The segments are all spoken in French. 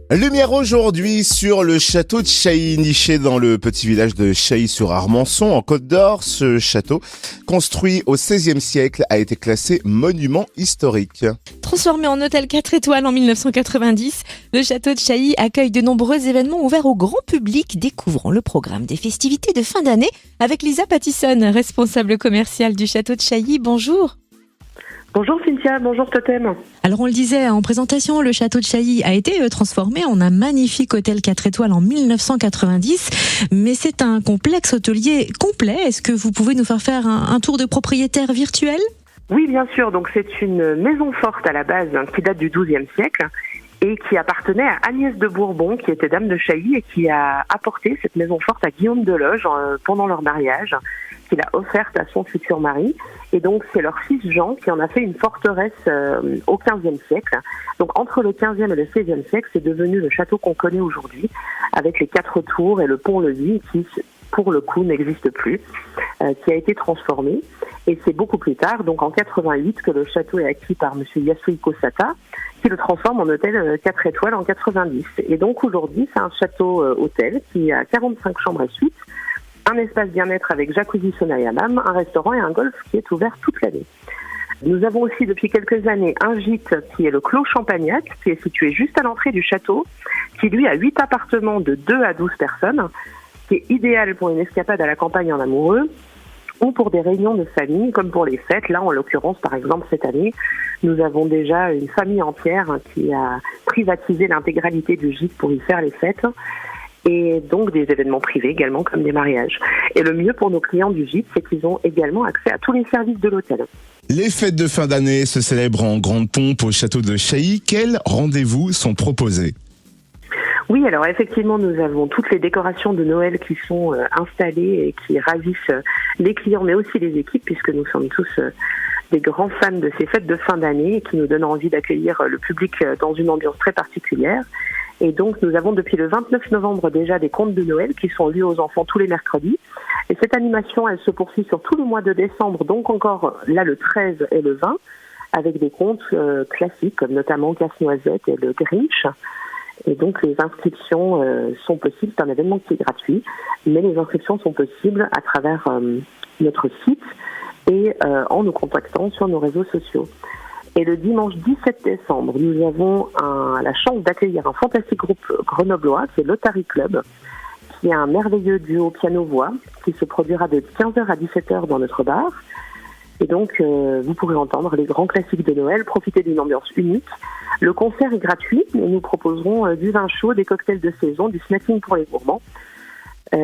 Lumière aujourd'hui sur le château de Chailly, niché dans le petit village de Chailly-sur-Armançon, en Côte d'Or. Ce château, construit au XVIe siècle, a été classé monument historique. Transformé en hôtel 4 étoiles en 1990, le château de Chailly accueille de nombreux événements ouverts au grand public, découvrant le programme des festivités de fin d'année avec Lisa Pattison, responsable commerciale du château de Chailly. Bonjour. Bonjour Cynthia, bonjour Totem. Alors on le disait en présentation, le château de Chailly a été transformé en un magnifique hôtel 4 étoiles en 1990, mais c'est un complexe hôtelier complet. Est-ce que vous pouvez nous faire un tour de propriétaire virtuel ? Oui, bien sûr. Donc c'est une maison forte à la base qui date du XIIe siècle et qui appartenait à Agnès de Bourbon, qui était dame de Chailly et qui a apporté cette maison forte à Guillaume de Loges pendant leur mariage, qu'il a offerte à son futur mari. Et donc c'est leur fils Jean qui en a fait une forteresse au XVe siècle. Donc entre le XVe et le XVIe siècle, c'est devenu le château qu'on connaît aujourd'hui, avec les 4 tours et le pont-levis qui, pour le coup, n'existe plus, qui a été transformé. Et c'est beaucoup plus tard, donc en 88, que le château est acquis par M. Yasuhiko Sata, qui le transforme en hôtel 4 étoiles en 90. Et donc aujourd'hui, c'est un château hôtel qui a 45 chambres et suites, un espace bien-être avec jacuzzi, sauna et hammam, un restaurant et un golf qui est ouvert toute l'année. Nous avons aussi depuis quelques années un gîte qui est le Clos Champagnac, qui est situé juste à l'entrée du château, qui lui a 8 appartements de 2 à 12 personnes, qui est idéal pour une escapade à la campagne en amoureux, ou pour des réunions de famille, comme pour les fêtes. Là, en l'occurrence, par exemple, cette année, nous avons déjà une famille entière qui a privatisé l'intégralité du gîte pour y faire les fêtes, et donc des événements privés également, comme des mariages. Et le mieux pour nos clients du gîte, c'est qu'ils ont également accès à tous les services de l'hôtel. Les fêtes de fin d'année se célèbrent en grande pompe au château de Chailly. Quels rendez-vous sont proposés ? Oui, alors effectivement, nous avons toutes les décorations de Noël qui sont installées et qui ravissent les clients, mais aussi les équipes, puisque nous sommes tous des grands fans de ces fêtes de fin d'année et qui nous donnent envie d'accueillir le public dans une ambiance très particulière. Et donc, nous avons depuis le 29 novembre déjà des contes de Noël qui sont lus aux enfants tous les mercredis. Et cette animation, elle se poursuit sur tout le mois de décembre, donc encore là le 13 et le 20, avec des contes classiques, comme notamment Casse-Noisette et le Grinch. Et donc, les inscriptions sont possibles. C'est un événement qui est gratuit, mais les inscriptions sont possibles à travers notre site et en nous contactant sur nos réseaux sociaux. Et le dimanche 17 décembre, nous avons la chance d'accueillir un fantastique groupe grenoblois, qui est l'Otari Club, qui est un merveilleux duo piano-voix, qui se produira de 15h à 17h dans notre bar. Et donc, vous pourrez entendre les grands classiques de Noël, profiter d'une ambiance unique. Le concert est gratuit et nous proposerons du vin chaud, des cocktails de saison, du snacking pour les gourmands.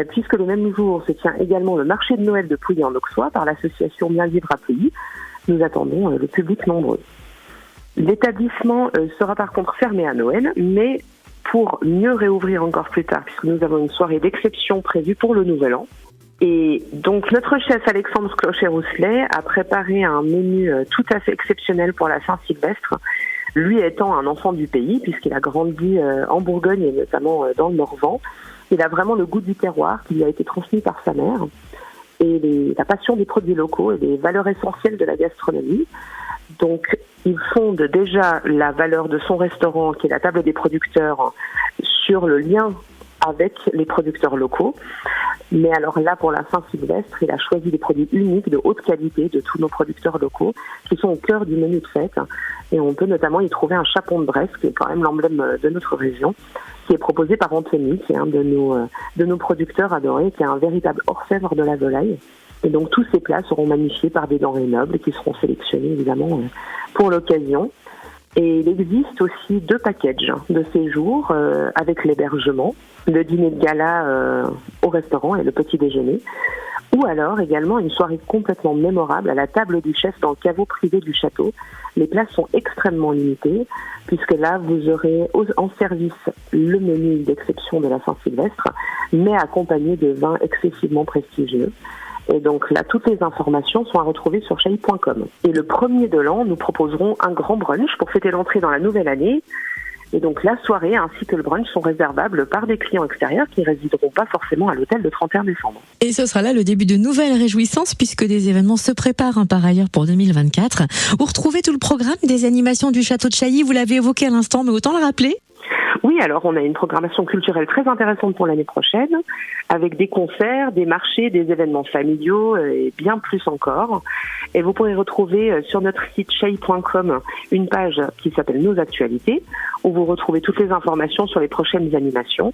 Puisque le même jour se tient également le marché de Noël de Pouilly en Auxois par l'association Bien Vivre à Pouilly, nous attendons le public nombreux. L'établissement sera par contre fermé à Noël, mais pour mieux réouvrir encore plus tard, puisque nous avons une soirée d'exception prévue pour le Nouvel An. Et donc notre chef Alexandre Clocher-Rousselet a préparé un menu tout à fait exceptionnel pour la Saint-Sylvestre, lui étant un enfant du pays, puisqu'il a grandi en Bourgogne et notamment dans le Morvan. Il a vraiment le goût du terroir qui lui a été transmis par sa mère, et la passion des produits locaux et des valeurs essentielles de la gastronomie. Donc, il fonde déjà la valeur de son restaurant, qui est la table des producteurs, sur le lien avec les producteurs locaux. Mais alors là, pour la Saint-Sylvestre, il a choisi des produits uniques, de haute qualité, de tous nos producteurs locaux, qui sont au cœur du menu de fête. Et on peut notamment y trouver un chapon de Bresse, qui est quand même l'emblème de notre région, qui est proposé par Anthony, qui est un de nos producteurs adorés, qui est un véritable orfèvre de la volaille. Et donc tous ces plats seront magnifiés par des denrées nobles qui seront sélectionnés évidemment pour l'occasion. Et il existe aussi 2 packages de séjour avec l'hébergement, le dîner de gala au restaurant et le petit déjeuner, ou alors également une soirée complètement mémorable à la table du chef dans le caveau privé du château. Les places sont extrêmement limitées, puisque là vous aurez en service le menu d'exception de la Saint-Sylvestre, mais accompagné de vins excessivement prestigieux. Et donc là, toutes les informations sont à retrouver sur chailly.com. Et le 1er de l'an, nous proposerons un grand brunch pour fêter l'entrée dans la nouvelle année. Et donc la soirée ainsi que le brunch sont réservables par des clients extérieurs qui ne résideront pas forcément à l'hôtel le 31 décembre. Et ce sera là le début de nouvelles réjouissances puisque des événements se préparent par ailleurs pour 2024. Vous retrouvez tout le programme des animations du château de Chailly, vous l'avez évoqué à l'instant, mais autant le rappeler. Oui, alors on a une programmation culturelle très intéressante pour l'année prochaine, avec des concerts, des marchés, des événements familiaux et bien plus encore. Et vous pourrez retrouver sur notre site chai.com une page qui s'appelle Nos Actualités, où vous retrouvez toutes les informations sur les prochaines animations.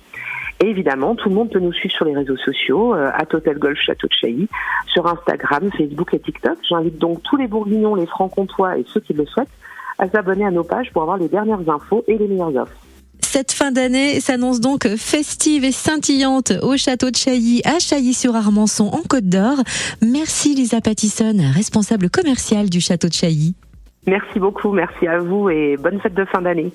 Et évidemment, tout le monde peut nous suivre sur les réseaux sociaux, Hôtel Golf Château de Chailly, sur Instagram, Facebook et TikTok. J'invite donc tous les Bourguignons, les Francs-Comtois et ceux qui le souhaitent à s'abonner à nos pages pour avoir les dernières infos et les meilleures offres. Cette fin d'année s'annonce donc festive et scintillante au château de Chailly, à Chailly-sur-Armançon, en Côte d'Or. Merci Lisa Pattison, responsable commerciale du château de Chailly. Merci beaucoup, merci à vous et bonne fête de fin d'année.